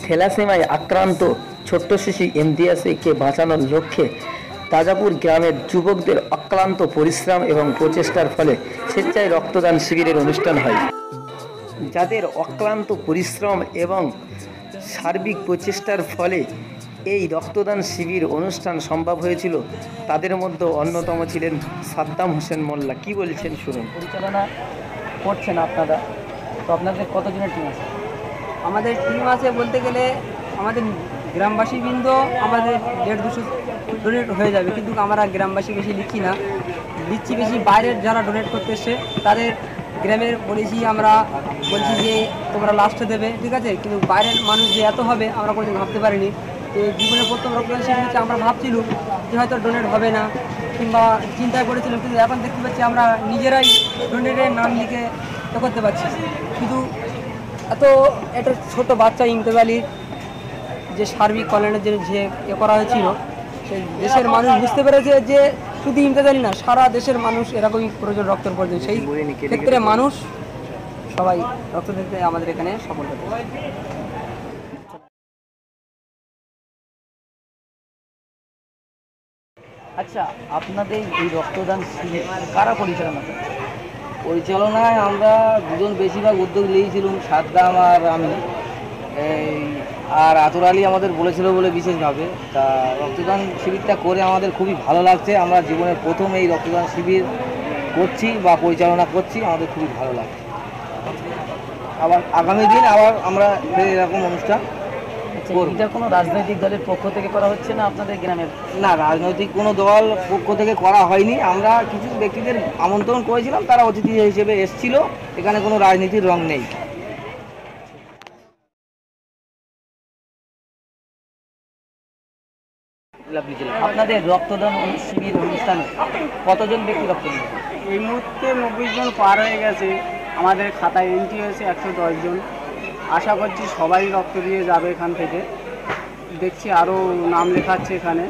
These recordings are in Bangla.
থ্যালাসেমিয়ায় আক্রান্ত ছোট্ট শিশু ইমতিয়াজকে বাঁচানোর লক্ষ্যে তাজাপুর গ্রামের যুবকদের অক্লান্ত পরিশ্রম এবং প্রচেষ্টার ফলে স্বেচ্ছায় রক্তদান শিবিরের অনুষ্ঠান হয়। যাদের অক্লান্ত পরিশ্রম এবং সার্বিক প্রচেষ্টার ফলে এই রক্তদান শিবির অনুষ্ঠান সম্ভব হয়েছিল, তাদের মধ্যে অন্যতম ছিলেন সাদ্দাম হোসেন মোল্লা। কি বলছেন শুনুন। পরিচালনা করছেন আপনারা, তো আপনাদের কতজনের টিম আছে? আমাদের টিম আছে বলতে গেলে আমাদের গ্রামবাসীবৃন্দ আমাদের 150-200 ডোনেট হয়ে যাবে, কিন্তু আমরা গ্রামবাসী বেশি লিখছি না, দিচ্ছি বেশি বাইরের যারা ডোনেট করতে এসছে তাদের গ্রামের আমরা বলছি যে তোমরা লাস্টে দেবে, ঠিক আছে, কিন্তু বাইরের মানুষ যে এত হবে আমরা কোনোদিন ভাবতে পারিনি। তো জীবনের প্রথম রক্তদান শিবির হচ্ছে আমরা ভাবছিলাম যে হয়তো ডোনেট হবে না কিংবা চিন্তায় করেছিলাম, কিন্তু এখন দেখতে পাচ্ছি আমরা নিজেরাই ডোনেটের নাম লিখে করতে পারছি। শুধু একটা ছোট বাচ্চা ইমতিয়াজ আলীর যে সার্বিক কল্যাণের যে করা হয়েছিল, সেই দেশের মানুষ বুঝতে পেরেছে যে শুধু ইমতিয়াজ আলী না, সারা দেশের মানুষ এরকমই প্রয়োজন রক্তের প্রয়োজন। সেই ক্ষেত্রে মানুষ সবাই রক্ত দিতে আমাদের এখানে সফল হতে। আচ্ছা, আপনাদের এই রক্তদান শিবির কারা পরিচালনা করে? পরিচালনায় আমরা দুজন বেশিরভাগ উদ্যোগ নিয়েছিলাম, সাদ্দাম আর আমি। আর আতর আলী আমাদের বলেছিল বলে বিশেষভাবে তা রক্তদান শিবিরটা করে আমাদের খুবই ভালো লাগছে। আমরা জীবনের প্রথম এই রক্তদান শিবির করছি বা পরিচালনা করছি, আমাদের খুবই ভালো লাগছে। আবার আগামী দিন আবার আমরা এরকম অনুষ্ঠান। এটা কোনো রাজনৈতিক দলের পক্ষ থেকে করা হচ্ছে না আপনাদের গ্রামের? না, রাজনৈতিক কোনো দল পক্ষ থেকে করা হয়নি। আমরা কিছু ব্যক্তিদের আমন্ত্রণ করেছিলাম, তারা অতিথি হিসেবে এসেছিল। এখানে কোনো রাজনীতির রং নেই। আপনাদের রক্তদান শিবির অনুষ্ঠানে কতজন ব্যক্তি রক্ত দিয়েছে? এই মুহূর্তে 90 জন পার হয়ে গেছে। আমাদের খাতায় এন্ট্রি হয়েছে 110 জন। আশা করছি সবাই রক্ত দিয়ে যাবে এখান থেকে। দেখছি আরও নাম লেখাচ্ছে এখানে।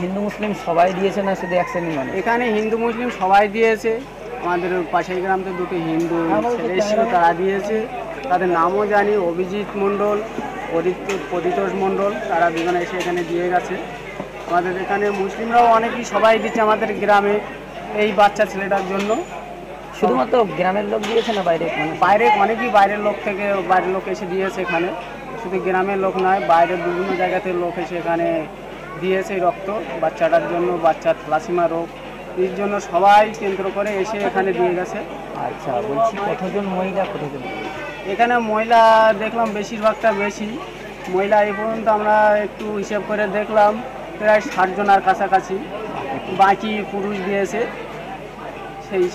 হিন্দু মুসলিম সবাই দিয়েছে না শুধু এক শ্রেণীর মানুষ? এখানে হিন্দু মুসলিম সবাই দিয়েছে। আমাদের পাশের গ্রামতে দুটো হিন্দু ছেলে ছিল, তারা দিয়েছে। তাদের নামও জানি, অভিজিৎ মণ্ডল, প্রতিতোষ মণ্ডল, তারা দুজনে এসে এখানে দিয়ে গেছে। আমাদের এখানে মুসলিমরাও অনেকেই সবাই দিচ্ছে আমাদের গ্রামে এই বাচ্চা ছেলেটার জন্য। শুধুমাত্র গ্রামের লোক দিয়েছে না বাইরে? বাইরে অনেকেই বাইরের লোক এসে দিয়েছে এখানে। শুধু গ্রামের লোক নয়, বাইরের বিভিন্ন জায়গাতে লোক এসে এখানে দিয়েছে রক্ত বাচ্চাটার জন্য, বাচ্চার থ্যালাসেমিয়া রোগ এর জন্য সবাই কেন্দ্র করে এসে এখানে দিয়ে গেছে। আচ্ছা, বলছি কতজন মহিলা, কতজন? এখানে মহিলা দেখলাম বেশিরভাগটা বেশি মহিলা। এই পর্যন্ত আমরা একটু হিসেব করে দেখলাম প্রায় 60 জনের কাছাকাছি, বাকি পুরুষ দিয়েছে। সেই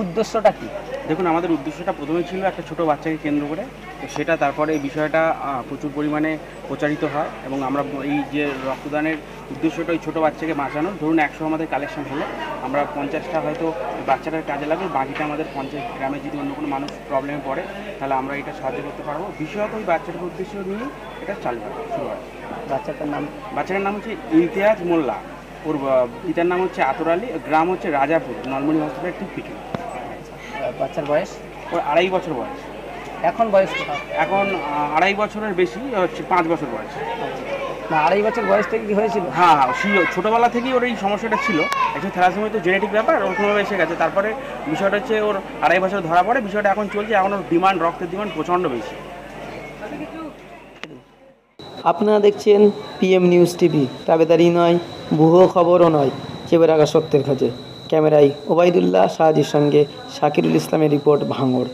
উদ্দেশ্যটা কি? দেখুন, আমাদের উদ্দেশ্যটা প্রথমে ছিল একটা ছোট বাচ্চাকে কেন্দ্র করে, তো সেটা তারপরে এই বিষয়টা প্রচুর পরিমাণে প্রচারিত হয় এবং আমরা এই যে রক্তদানের উদ্দেশ্যটা ওই ছোটো বাচ্চাকে বাঁচানো। ধরুন 100 আমাদের কালেকশন হলো, আমরা 50টা হয়তো বাচ্চাটার কাজে লাগবে, বাকিটা আমাদের 50 গ্রামে যদি অন্য কোনো মানুষ প্রবলেমে পড়ে তাহলে আমরা এটা সাহায্য করতে পারবো। বিশেষত ওই বাচ্চাটার উদ্দেশ্য নিয়ে এটা চালু হয়, শুরু হয়। বাচ্চাটার নাম হচ্ছে ইমতিয়াজ মোল্লা, ওর পিতার নাম হচ্ছে আতর আলী, গ্রাম হচ্ছে রাজাপুর, নলমণি হসপিটালের ঠিক পিছনে। বাচ্চার বয়স? ওর 2.5 বছর বয়স। এখন বয়স? এখন 2.5 বছরের বেশি, হচ্ছে 5 বছর বয়স। না, 2.5 বছর বয়স থেকে কি হয়েছিল? হ্যাঁ, ছোটোবেলা থেকেই ওর এই সমস্যাটা ছিল। অ্যাকচুয়ালি থ্যালাসেমিয়া তো জেনেটিক ব্যাপার, ওরকমভাবে এসে গেছে। তারপরে বিষয়টা হচ্ছে ওর 2.5 বছর ধরা পড়ে, বিষয়টা এখন চলছে। এখন ওর রক্তের ডিমান্ড প্রচণ্ড বেশি। আপনারা দেখছেন PM নিউজ টিভি, তাবেদারি নয়, ভুয়ো খবরও নয়, চেপে রাখা সত্যের খোঁজে। ক্যামেরায় ওবায়দুল্লাহ সাহাজির সঙ্গে শাকিরুল ইসলামের রিপোর্ট, ভাঙড়।